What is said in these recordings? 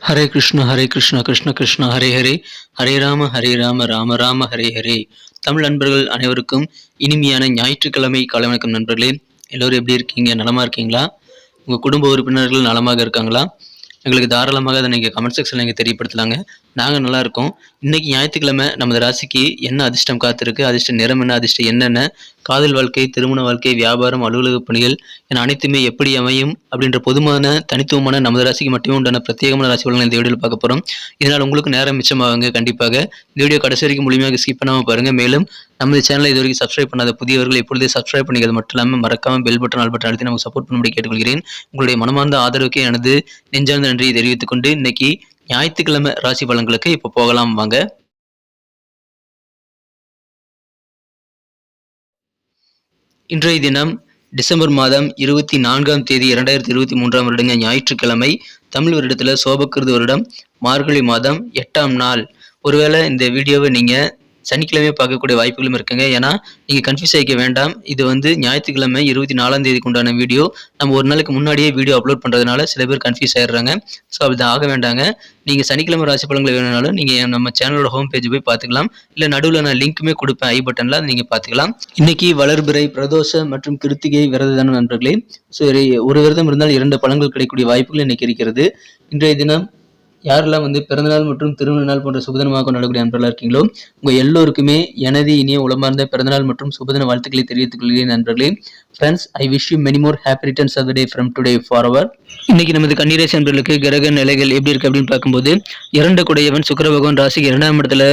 ஹரே கிருஷ்ண கிருஷ்ண கிருஷ்ண ஹரே ஹரே, ஹரே ராம ராம ராம ஹரே ஹரே. தமிழ் நண்பர்கள் அனைவருக்கும் இனிமையான ஞாயிற்றுக்கிழமை காலை வணக்கம் நண்பர்களே. எல்லோரும் எப்படி இருக்கீங்க? நலமா இருக்கீங்களா? உங்கள் குடும்ப உறுப்பினர்கள் நலமாக இருக்காங்களா? எங்களுக்கு தாராளமாக அதை நீங்கள் கமெண்ட் செக்ஷனில் நீங்கள் தெரியப்படுத்தலாங்க. நாங்கள் நல்லா இருக்கோம். இன்றைக்கி ஞாயிற்றுக்கிழமை நமது ராசிக்கு என்ன அதிர்ஷ்டம் காத்திருக்கு, அதிர்ஷ்ட நிறம் என்ன, அதிர்ஷ்டம் என்னென்ன, காதல் வாழ்க்கை, திருமண வாழ்க்கை, வியாபாரம், அலுவலக பணிகள் என அனைத்துமே எப்படி அமையும் அப்படின்ற பொதுவான தனித்துவமான நமது ராசிக்கு மட்டுமே உண்டான பிரத்யேகமான ராசி பலன்களை இந்த வீடியோவில் பார்க்க போகிறோம். இதனால் உங்களுக்கு நேரம் மிச்சமாகுங்க. கண்டிப்பாக இந்த வீடியோ கடைசி வரைக்கும் முழுமையாக ஸ்கிப் பண்ணாமல் பாருங்கள். மேலும் நமது சேனலை இது வரைக்கும் சப்ஸ்கிரைப் பண்ணாத புதியவர்கள் எப்பொழுதே சப்ஸ்கிரைப் பண்ணிக்கிறது மட்டும் இல்லாமல் மறக்காமல் பெல் பட்டன், ஆல் பட்டன் அழுத்தி நமக்கு சப்போர்ட் பண்ணும்படி கேட்டுக்கொள்கிறேன். உங்களுடைய மனமார்ந்த ஆதரவுக்கு எனது நெஞ்சார்ந்த நன்றியை தெரிவித்துக் கொண்டு இன்னைக்கு ஞாயிற்றுக்கிழமை ராசி பலன்களுக்கு இப்போ போகலாம் வாங்க. இன்றைய தினம் டிசம்பர் மாதம் 24ஆம் தேதி 2023ஆம் வருடங்க ஞாயிற்றுக்கிழமை. தமிழ் வருடத்தில் சோபக்கிருது வருடம் மார்கழி மாதம் 8ஆம் நாள். ஒருவேளை இந்த வீடியோவை நீங்கள் சனிக்கிழமை பார்க்கக்கூடிய வாய்ப்புகளும் இருக்குங்க. ஏன்னா நீங்கள் கன்ஃபியூஸ் ஆகிக்க வேண்டாம். இது ஞாயிற்றுக்கிழமை 24ஆம் தேதிக்கு உண்டான வீடியோ. நம்ம ஒரு நாளைக்கு முன்னாடியே வீடியோ அப்லோட் பண்ணுறதுனால சில பேர் கன்ஃபியூஸ் ஆகிடுறாங்க. ஸோ அப்படி ஆக வேண்டாங்க. நீங்கள் சனிக்கிழமை ராசி பலன்கள் வேணும்னாலும் நீங்கள் நம்ம சேனலோட ஹோம் பேஜ் போய் பார்த்துக்கலாம். இல்லை நடுவில் நான் லிங்க்குமே கொடுப்பேன், ஐ பட்டனில், அதை நீங்கள் பார்த்துக்கலாம். இன்னைக்கு வளர்பிறை, பிரதோஷ மற்றும் கிருத்திகை விரததான நண்பர்களே. ஸோ ஒரு விரதம் இருந்தால் 2 பலன்கள் கிடைக்கக்கூடிய வாய்ப்புகள் இன்னைக்கு இருக்கிறது. இன்றைய தினம் யாரெல்லாம் பிறந்தநாள் மற்றும் திருமண நாள் போன்ற சுபதினமாக கொண்டாடக்கூடிய நண்பர்களாக இருக்கீங்களோ உங்கள் எல்லோருக்குமே எனது இனிய உளமார்ந்த பிறந்தநாள் மற்றும் சுபதின வாழ்த்துக்களை தெரிவித்துக் கொள்கிறேன் நண்பர்களே. Friends, I wish you many more happy returns of the day from today forever. இன்னைக்கு நமது கன்னிராசி நண்பர்களுக்கு கிரக நிலைகள் எப்படி இருக்கு அப்படின்னு பார்க்கும்போது 2 குடையவன் சுக்கிர பகவான் ராசிக்கு 2ஆம் இடத்துல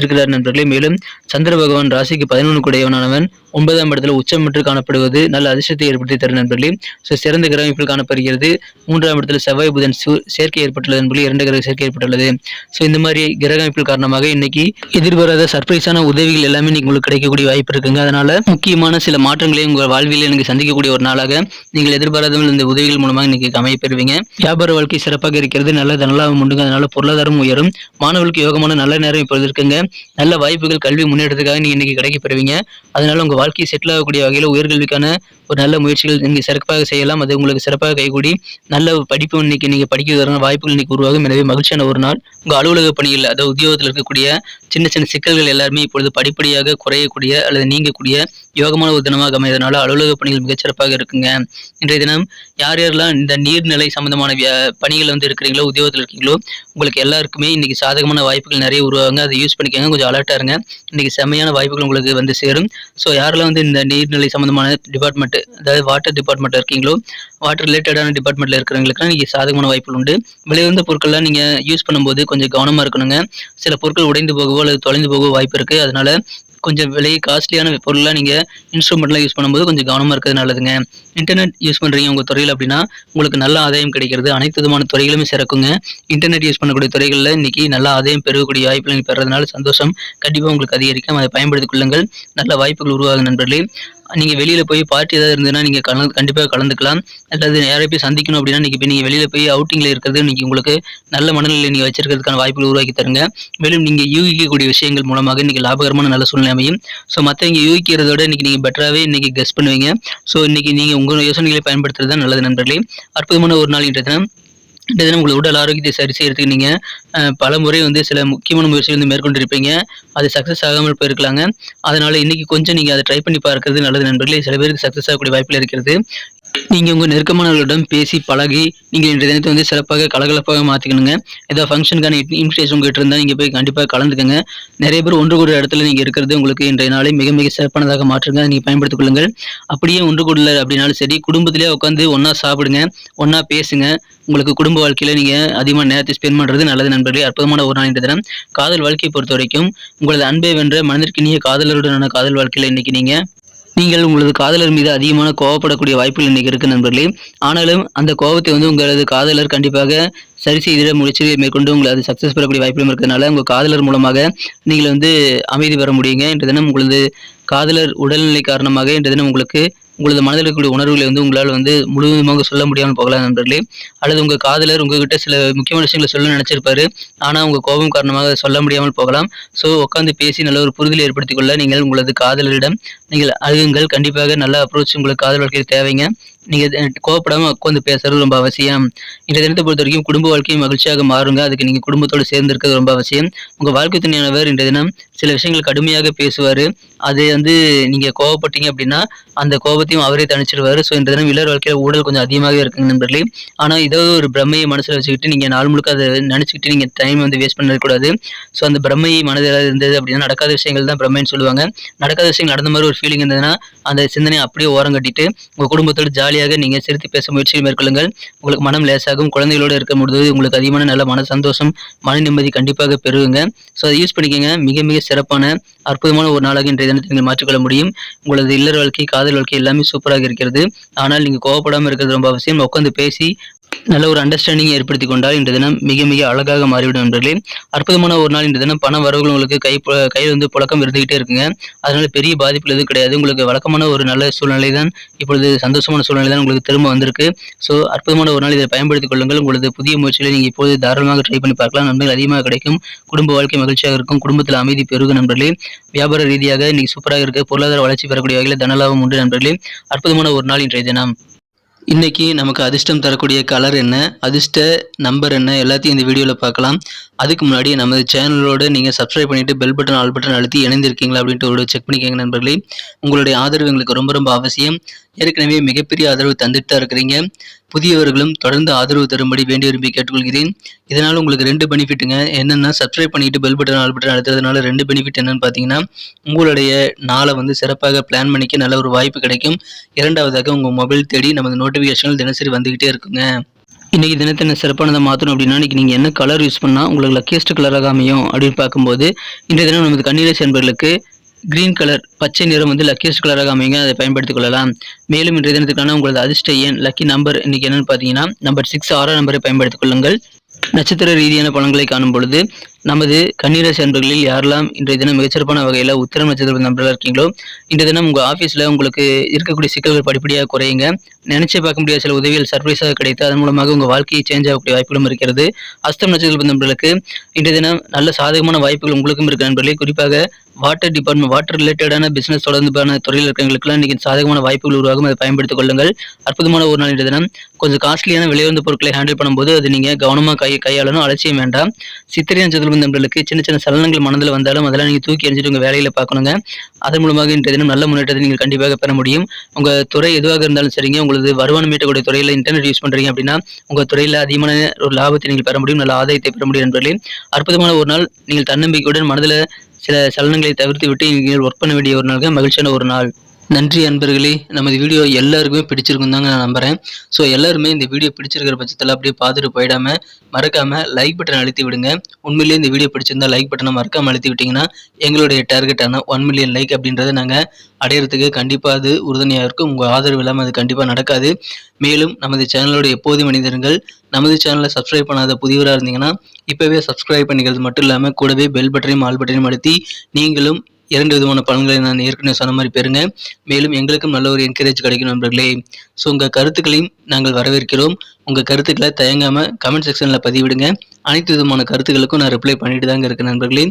இருக்கிறார் நண்பர்களே. மேலும் சந்திர பகவான் ராசிக்கு 11 குடையவனானவன் 9ஆம் இடத்துல உச்சம் பெற்று காணப்படுவது நல்ல அதிர்ஷ்டத்தை ஏற்படுத்தி தரும் நண்பர்களே. ஸோ சிறந்த கிரகம் இப்படி காணப்படுகிறது. 3ஆம் இடத்துல செவ்வாய் புதன் சேர்க்கை ஏற்பட்டுள்ளது நண்பர்களே. 2 கிரக சேர்க்கை ஏற்பட்டுள்ளது. ஸோ இந்த மாதிரி கிரக அமைப்பில் காரணமாக இன்னைக்கு எதிர்பாராத சர்ப்ரைஸான உதவிகள் எல்லாமே இன்னைக்கு உங்களுக்கு கிடைக்கக்கூடிய வாய்ப்பு இருக்குங்க. அதனால முக்கியமான சில மாற்றங்களை உங்கள் வாழ்வில் எனக்கு சந்திக்கக்கூடிய ஒரு நாளாக நீங்கள் எதிர்பாராத இந்த உதவிகள் மூலமாக இன்னைக்கு அமைய பெறுவீங்க. வியாபார வாழ்க்கை சிறப்பாக இருக்கிறது. நல்ல தனலாபம் உண்டுங்க. அதனால பொருளாதாரம் உயரும். மாணவர்களுக்கு யோகமான நல்ல நேரம் இப்பொழுது இருக்குங்க. நல்ல வாய்ப்புகள் கல்வி முன்னேற்றத்துக்காக நீங்க இன்னைக்கு கிடைக்க பெறுவீங்க. அதனால உங்க வாழ்க்கையை செட்டில் ஆகக்கூடிய வகையில் உயர்கல்விக்கான ஒரு நல்ல முயற்சிகள் நீங்க சிறப்பாக செய்யலாம். அது உங்களுக்கு சிறப்பாக கைகூடி நல்ல படிப்பு இன்னைக்கு நீங்க படிக்கிறதுக்கான வாய்ப்புகள் இன்னைக்கு உருவாகும். எனவே மகிழ்ச்சியான ஒரு நாள். உங்க அலுவலக பணிகள், அதாவது உத்தியோகத்தில் இருக்கக்கூடிய சின்ன சின்ன சிக்கல்கள் எல்லாருமே இப்பொழுது படிப்படியாக குறையக்கூடிய அல்லது நீங்கக்கூடிய யோகமான ஒரு தினமாக அமைவதனால அலுவலக பணிகள் மிகச்சிறப்பாக இருக்குங்க. இன்றைய தினம் யாரெல்லாம் இந்த நீர்நிலை சம்பந்தமான பணிகள் இருக்கிறீங்களோ, உத்தியோகத்தில் இருக்கீங்களோ, உங்களுக்கு எல்லாருக்குமே இன்னைக்கு சாதகமான வாய்ப்புகள் நிறைய உருவாங்க. அதை யூஸ் பண்ணிக்கோங்க. கொஞ்சம் அலர்ட்டா இருங்க. இன்னைக்கு செம்மையான வாய்ப்புகள் உங்களுக்கு சேரும். ஸோ யாரெல்லாம் இந்த நீர்நிலை சம்பந்தமான டிபார்ட்மெண்ட், அதாவது வாட்டர் டிபார்ட்மெண்ட் இருக்கீங்களோ, வாட்டர் ரிலேட்டடான டிபார்ட்மெண்ட்ல இருக்கிறவங்களுக்கு இன்னைக்கு சாதகமான வாய்ப்புகள் உண்டு. விலையுறந்த பொருட்கள்லாம் நீங்க யூஸ் பண்ணும்போது கொஞ்சம் கவனமா இருக்கணுங்க. சில பொருட்கள் உடைந்து போகவோ அல்லது தொலைந்து போகவோ வாய்ப்பு இருக்கு. அதனால கொஞ்சம் விலை காஸ்ட்லியான பொருள்லாம் நீங்கள் இன்ஸ்ட்ருமெண்ட்லாம் யூஸ் பண்ணும்போது கொஞ்சம் கவனமாக இருக்கிறது நல்லதுங்க. இன்டர்நெட் யூஸ் பண்ணுறீங்க உங்கள் துறையில் அப்படின்னா உங்களுக்கு நல்ல ஆதாயம் கிடைக்கிறது. அனைத்து விதமான துறைகளுமே சிறக்குங்க. இன்டர்நெட் யூஸ் பண்ணக்கூடிய துறைகளில் இன்னைக்கு நல்ல ஆதாயம் பெறக்கூடிய வாய்ப்புகள் நீங்கள் பெறதுனால சந்தோஷம் கண்டிப்பாக உங்களுக்கு அதிகரிக்கும். அதை பயன்படுத்திக் கொள்ளுங்கள். நல்ல வாய்ப்புகள் உருவாகும் நண்பர்களே. நீங்கள் வெளியில் போய் பார்ட்டி ஏதாவது இருந்ததுன்னா நீங்கள் கண்டிப்பாக கலந்துக்கலாம். அல்லது யாரை போய் சந்திக்கணும் அப்படின்னா இப்போ நீங்கள் வெளியில் போய் அவுட்டிங்கில் இருக்கிறது இன்னைக்கு உங்களுக்கு நல்ல மனநிலை நீங்கள் வச்சிருக்கிறதுக்கான வாய்ப்புகள் உருவாக்கி தருங்க. மேலும் நீங்கள் யூகிக்கக்கூடிய விஷயங்கள் மூலமாக இன்னைக்கு லாபகரமான நல்ல சூழ்நிலை அமையும். ஸோ மற்றவங்க யூகிக்கிறதோட இன்னைக்கு நீங்கள் பெட்டராகவே இன்னைக்கு கெஸ் பண்ணுவீங்க. ஸோ இன்னைக்கு நீங்கள் உங்கள் யோசனைகளை பயன்படுத்துறது தான் நல்லது நண்பர்களே. அற்புதமான ஒரு நாள் இன்றைய தினம் உங்கள் உடல் ஆரோக்கியத்தை சரி செய்யறதுக்கு நீங்கள் பல முறை சில முக்கியமான முயற்சிகள் மேற்கொண்டிருப்பீங்க. அது சக்ஸஸ் ஆகாமல் போயிருக்கலாங்க. அதனால இன்னைக்கு கொஞ்சம் நீங்கள் அதை ட்ரை பண்ணி பார்க்கறது நல்லது நண்பர்களே. சில பேருக்கு சக்ஸஸ் ஆகக்கூடிய வாய்ப்புகள் இருக்கிறது. நீங்கள் உங்கள் நெருக்கமானவர்களிடம் பேசி பழகி நீங்கள் இன்றைய தினத்தை சிறப்பாக கலகலப்பாக மாற்றிக்கணுங்க. ஏதாவது ஃபங்க்ஷனுக்கான இன்விடேஷன் உங்கள்கிட்ட இருந்தால் நீங்கள் போய் கண்டிப்பாக கலந்துக்கங்க. நிறைய பேர் ஒன்று கூடிய இடத்துல நீங்கள் இருக்கிறது உங்களுக்கு இன்றைய நாளை மிக மிக சிறப்பானதாக மாற்றுங்க. நீங்கள் பயன்படுத்திக் கொள்ளுங்கள். அப்படியே ஒன்று கூடல அப்படின்னாலும் சரி, குடும்பத்திலே உட்காந்து ஒன்றா சாப்பிடுங்க, ஒன்றா பேசுங்க. உங்களுக்கு குடும்ப வாழ்க்கையில் நீங்கள் அதிகமாக நேரத்தை ஸ்பெண்ட் பண்ணுறது நல்லது நண்பர்களே. அற்புதமான ஒரு நாள் இன்றைய தினம். காதல் வாழ்க்கையை பொறுத்த வரைக்கும் உங்களது அன்பை வென்ற மனதிற்கினிய காதலருடனான காதல் வாழ்க்கையில் இன்னைக்கு நீங்கள் உங்களது காதலர் மீது அதிகமான கோவப்படக்கூடிய வாய்ப்புகள் இன்னைக்கு இருக்கு நண்பர்களே. ஆனாலும் அந்த கோபத்தை உங்களது காதலர் கண்டிப்பாக சரி செய்திட முயற்சியை மேற்கொண்டு உங்களை அது சக்ஸஸ் பெறக்கூடிய வாய்ப்புகளும் இருக்கிறதுனால உங்கள் காதலர் மூலமாக நீங்கள் அமைதி பெற முடியுங்க. இன்றைய தினம் உங்களது காதலர் உடல்நிலை காரணமாக இன்றைய தினம் உங்களது மனதில் இருக்கக்கூடிய உணர்வுகளை உங்களால் முழுவதுமாக சொல்ல முடியாமல் போகலாம் நண்பர்களே. அல்லது உங்கள் காதலர் உங்ககிட்ட சில முக்கியமான விஷயங்களை சொல்ல நினைச்சிருப்பாரு. ஆனால் உங்கள் கோபம் காரணமாக சொல்ல முடியாமல் போகலாம். ஸோ உட்காந்து பேசி நல்ல ஒரு புரிதலை ஏற்படுத்திக் கொள்ள நீங்கள் உங்களது காதலரிடம் நீங்கள் அழுகுங்கள். கண்டிப்பாக நல்ல அப்ரோச் உங்களுக்கு காதல் வாழ்க்கையில் தேவைங்க. நீங்கள் கோவப்படாமல் உட்காந்து பேசுறது ரொம்ப அவசியம். இன்றைய தினத்தை பொறுத்த வரைக்கும் குடும்ப வாழ்க்கையை மகிழ்ச்சியாக மாறுங்க. அதுக்கு நீங்கள் குடும்பத்தோடு சேர்ந்து இருக்கிறது ரொம்ப அவசியம். உங்கள் வாழ்க்கை துணையானவர் இன்றைய தினம் சில விஷயங்கள் கடுமையாக பேசுவார். அது நீங்கள் கோவப்பட்டீங்க அப்படின்னா அந்த கோபத்தையும் அவரே தணிச்சிடுவார். ஸோ இன்றைய தினம் இல்லற வாழ்க்கையில் ஊழல் கொஞ்சம் அதிகமாகவே இருக்குங்க நண்பர்களே. ஆனால் ஏதோ ஒரு பிரம்மையை மனசில் வச்சுக்கிட்டு நீங்கள் நாள் முழுக்க அதை நினச்சிக்கிட்டு நீங்கள் டைம் வேஸ்ட் பண்ணக்கூடாது. ஸோ அந்த பிரம்மை மனதில் இருந்தது அப்படின்னா நடக்காத விஷயங்கள் தான் பிரம்மைன்னு சொல்லுவாங்க. நடக்காத விஷயங்கள் நடந்த மாதிரி ஒரு ஃபீலிங் இருந்ததுன்னா அந்த சிந்தனையை அப்படியே ஓரம் கட்டிட்டு உங்கள் குடும்பத்தோடு ஜாலியாக நீங்கள் சிரித்து பேச முயற்சி மேற்கொள்ளுங்கள். உங்களுக்கு மனம் லேசாகும். குழந்தைகளோடு இருக்கும்பொழுது உங்களுக்கு அதிகமான நல்ல மன சந்தோஷம், மன நிம்மதி கண்டிப்பாக பெறுவீங்க. ஸோ அதை யூஸ் பண்ணிக்கங்க. மிக மிக சிறப்பான அற்புதமான ஒரு நாளாக இன்றைய தினத்தை நீங்கள் மாற்றிக்கொள்ள முடியும். உங்களது இல்லற வாழ்க்கை, காதல் வாழ்க்கை எல்லாமே சூப்பராக இருக்கிறது. ஆனால் நீங்கள் கோவப்படாமல் இருக்கிறது ரொம்ப அவசியம். உட்காந்து பேசி நல்ல ஒரு அண்டர்ஸ்டாண்டிங் ஏற்படுத்தி கொண்டால் இந்த தினம் மிக மிக அழகாக மாறிவிடும் நண்பர்களே. அற்புதமான ஒரு நாள். இந்த தினம் பண வரவுகள் உங்களுக்கு கையில் புழக்கம் இருந்துகிட்டே இருக்குங்க. அதனால பெரிய பாதிப்புகள் எதுவும் கிடையாது. உங்களுக்கு வழக்கமான ஒரு நல்ல சூழ்நிலை தான் இப்பொழுது, சந்தோஷமான சூழ்நிலை தான் உங்களுக்கு திரும்ப வந்திருக்கு. ஸோ அற்புதமான ஒரு நாள், இதை பயன்படுத்திக் கொள்ளுங்கள். உங்களது புதிய முயற்சிகளை நீங்கள் இப்போது தாராளமாக ட்ரை பண்ணி பார்க்கலாம். நன்மைகள் அதிகமாக கிடைக்கும். குடும்ப வாழ்க்கை மகிழ்ச்சியாக இருக்கும். குடும்பத்தில் அமைதி பெருகும் நண்பர்களே. வியாபார ரீதியாக இன்னைக்கு சூப்பராக இருக்கு. பொருளாதார வளர்ச்சி பெறக்கூடிய வகையில் தனலாபம் உண்டு நண்பர்களே. அற்புதமான ஒரு நாள் இன்றைய தினம். இன்னைக்கு நமக்கு அதிர்ஷ்டம் தரக்கூடிய கலர் என்ன, அதிர்ஷ்ட நம்பர் என்ன, எல்லாத்தையும் இந்த வீடியோவில் பார்க்கலாம். அதுக்கு முன்னாடி நமது சேனலோட நீங்கள் சப்ஸ்கிரைப் பண்ணிவிட்டு பெல் பட்டன் ஆல் பட்டன் அழுத்தி இணைந்திருக்கீங்களா அப்படின்ட்டு ஒரு செக் பண்ணிக்கோங்க நண்பர்களே. உங்களுடைய ஆதரவு எங்களுக்கு ரொம்ப ரொம்ப அவசியம். ஏற்கனவே மிகப்பெரிய ஆதரவு தந்துட்டு தான் இருக்கிறீங்க. புதியவர்களும் தொடர்ந்து ஆதரவு தரும்படி வேண்டி விரும்பி கேட்டுக்கொள்கிறேன். இதனால் உங்களுக்கு 2 பெனிஃபிட்டுங்க. என்னென்னா, சப்ஸ்கிரைப் பண்ணிட்டு பெல் பட்டன் ஆல் பட்டன் அழுத்துறதுனால 2 பெனிஃபிட் என்னன்னு பார்த்தீங்கன்னா, உங்களுடைய நாளை சிறப்பாக பிளான் பண்ணிக்க நல்ல ஒரு வாய்ப்பு கிடைக்கும். இரண்டாவதாக உங்கள் மொபைல் தேடி நமது நோட்டிஃபிகேஷன்கள் தினசரி வந்துக்கிட்டே இருக்குங்க. இன்றைக்கி தினத்தை என்ன சிறப்பானதை மாற்றணும் அப்படின்னா, இன்றைக்கி நீங்கள் என்ன கலர் யூஸ் பண்ணால் உங்களுக்கு லக்கியஸ்ட் கலராக அமையும் அப்படின்னு பார்க்கும்போது, இன்றைய தினம் நமது கன்னிராசி அன்பர்களுக்கு கிரீன் கலர், பச்சை நிறம் லக்கியஸ்ட் கலராக அமைங்க. அதை பயன்படுத்திக் கொள்ளலாம். மேலும் இன்றைய தினத்துக்கான உங்களது அதிர்ஷ்ட எண், லக்கி நம்பர் இன்னைக்கு என்னன்னு பார்த்தீங்கன்னா நம்பர் 6, 6 நம்பரை பயன்படுத்திக் கொள்ளுங்கள். நட்சத்திர ரீதியான பலன்களை காணும் பொழுது நமது கன்னிராசி அன்பர்களில் யாரெல்லாம் இன்றைய தினம் மிகச்சிறப்பான வகையில் உத்திரம் நட்சத்திர நண்பர்களாக இருக்கீங்களோ, இன்றைய தினம் உங்கள் ஆஃபீஸில் உங்களுக்கு இருக்கக்கூடிய சிக்கல்கள் படிப்படியாக குறையுங்க. நினைச்சே பார்க்க முடியாத சில உதவிகள் சர்ப்ரைஸாக கிடைத்து அதன் மூலமாக உங்கள் வாழ்க்கையை சேஞ்ச் ஆகக்கூடிய வாய்ப்புகளும் இருக்கிறது. அஸ்தம் நட்சத்திர நண்பர்களுக்கு இன்றைய தினம் நல்ல சாதகமான வாய்ப்புகள் உங்களுக்கும் இருக்க நண்பர்களே. குறிப்பாக வாட்டர் டிபார்ட்மெண்ட், வாட்டர் ரிலேட்டடான பிசினஸ் தொடர்பான துறையில் இருக்கிறவங்களுக்குலாம் இன்னைக்கு சாதகமான வாய்ப்புகள் உருவாகும். அதை பயன்படுத்திக் கொள்ளுங்கள். அற்புதமான ஒரு நாள் இன்றைய தினம். கொஞ்சம் காஸ்ட்லியான விலையுயர்ந்த பொருட்களை ஹேண்டில் பண்ணும்போது அது நீங்கள் கவனமாக கையாளணும். அலட்சியம் வேண்டாம். சித்திரை நட்சத்திர நண்பர்களுக்கு சின்ன சின்ன சலனங்கள் மனதில் வந்தாலும் அதெல்லாம் நீங்கள் தூக்கி எறிஞ்சிட்டு உங்கள் வேலையில் பார்க்கணுங்க. அதன் மூலமாக இன்றைய தினம் நல்ல முன்னேற்றத்தை நீங்கள் கண்டிப்பாக பெற முடியும். உங்கள் துறை எதுவாக இருந்தாலும் சரிங்க, உங்களது வருமானம் ஈட்டக்கூடிய துறையில் இன்டர்நெட் யூஸ் பண்ணுறீங்க அப்படின்னா உங்கள் துறையில் அதிகமான ஒரு லாபத்தை நீங்கள் பெற முடியும். நல்ல ஆதாயத்தை பெற முடியும் நண்பர்களே. அற்புதமான ஒரு நாள். நீங்கள் தன்னம்பிக்கையுடன் மனதில் சில சலனங்களை தவிர்த்து விட்டு நீங்கள் ஒர்க் பண்ண வேண்டிய ஒரு நாள், மகிழ்ச்சியான ஒரு நாள். நன்றி அன்பர்களே. நமது வீடியோ எல்லாருக்குமே பிடிச்சிருக்கும் தாங்க நான் நம்புகிறேன். ஸோ எல்லாருமே இந்த வீடியோ பிடிச்சிருக்கிற பட்சத்தில் அப்படியே பார்த்துட்டு போயிடாமல் மறக்காமல் லைக் பட்டன் அழுத்தி விடுங்க. உண்மையிலேயே இந்த வீடியோ பிடிச்சிருந்தா லைக் பட்டனை மறக்காமல் அழுத்தி விட்டிங்கன்னா எங்களுடைய டார்கெட்டான 1 மில்லியன் லைக் அப்படின்றத நாங்கள் அடையிறதுக்கு கண்டிப்பாக அது உறுதுணையாக இருக்கும். உங்கள் ஆதரவு இல்லாமல் அது கண்டிப்பாக நடக்காது. மேலும் நமது சேனலோட எப்போதும் மனிதர்கள் நமது சேனலை சப்ஸ்கிரைப் பண்ணாத புதியவராக இருந்தீங்கன்னா இப்போவே சப்ஸ்கிரைப் பண்ணிக்கிறது மட்டும் இல்லாமல் கூடவே பெல் பட்டனையும் ஆல் பட்டனையும் அழுத்தி நீங்களும் 2 விதமான பலன்களை நான் ஏற்கனவே சொன்ன மாதிரி பெறுங்க. மேலும் எங்களுக்கும் நல்ல ஒரு என்கரேஜ் கிடைக்கும் நண்பர்களே. ஸோ உங்கள் கருத்துக்களையும் நாங்கள் வரவேற்கிறோம். உங்கள் கருத்துக்களை தயங்காமல் கமெண்ட் செக்ஷனில் பதிவிடுங்க. அனைத்து விதமான கருத்துக்களுக்கும் நான் ரிப்ளை பண்ணிட்டு தாங்க இருக்கேன் நண்பர்களே.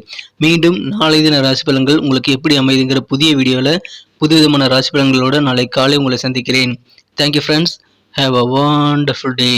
மீண்டும் நாளை தின ராசி பலன்கள் உங்களுக்கு எப்படி அமைதுங்கிற புதிய வீடியோவில் புது விதமான ராசி பலன்களோடு நாளை காலை உங்களை சந்திக்கிறேன். Thank you friends. Have a wonderful day.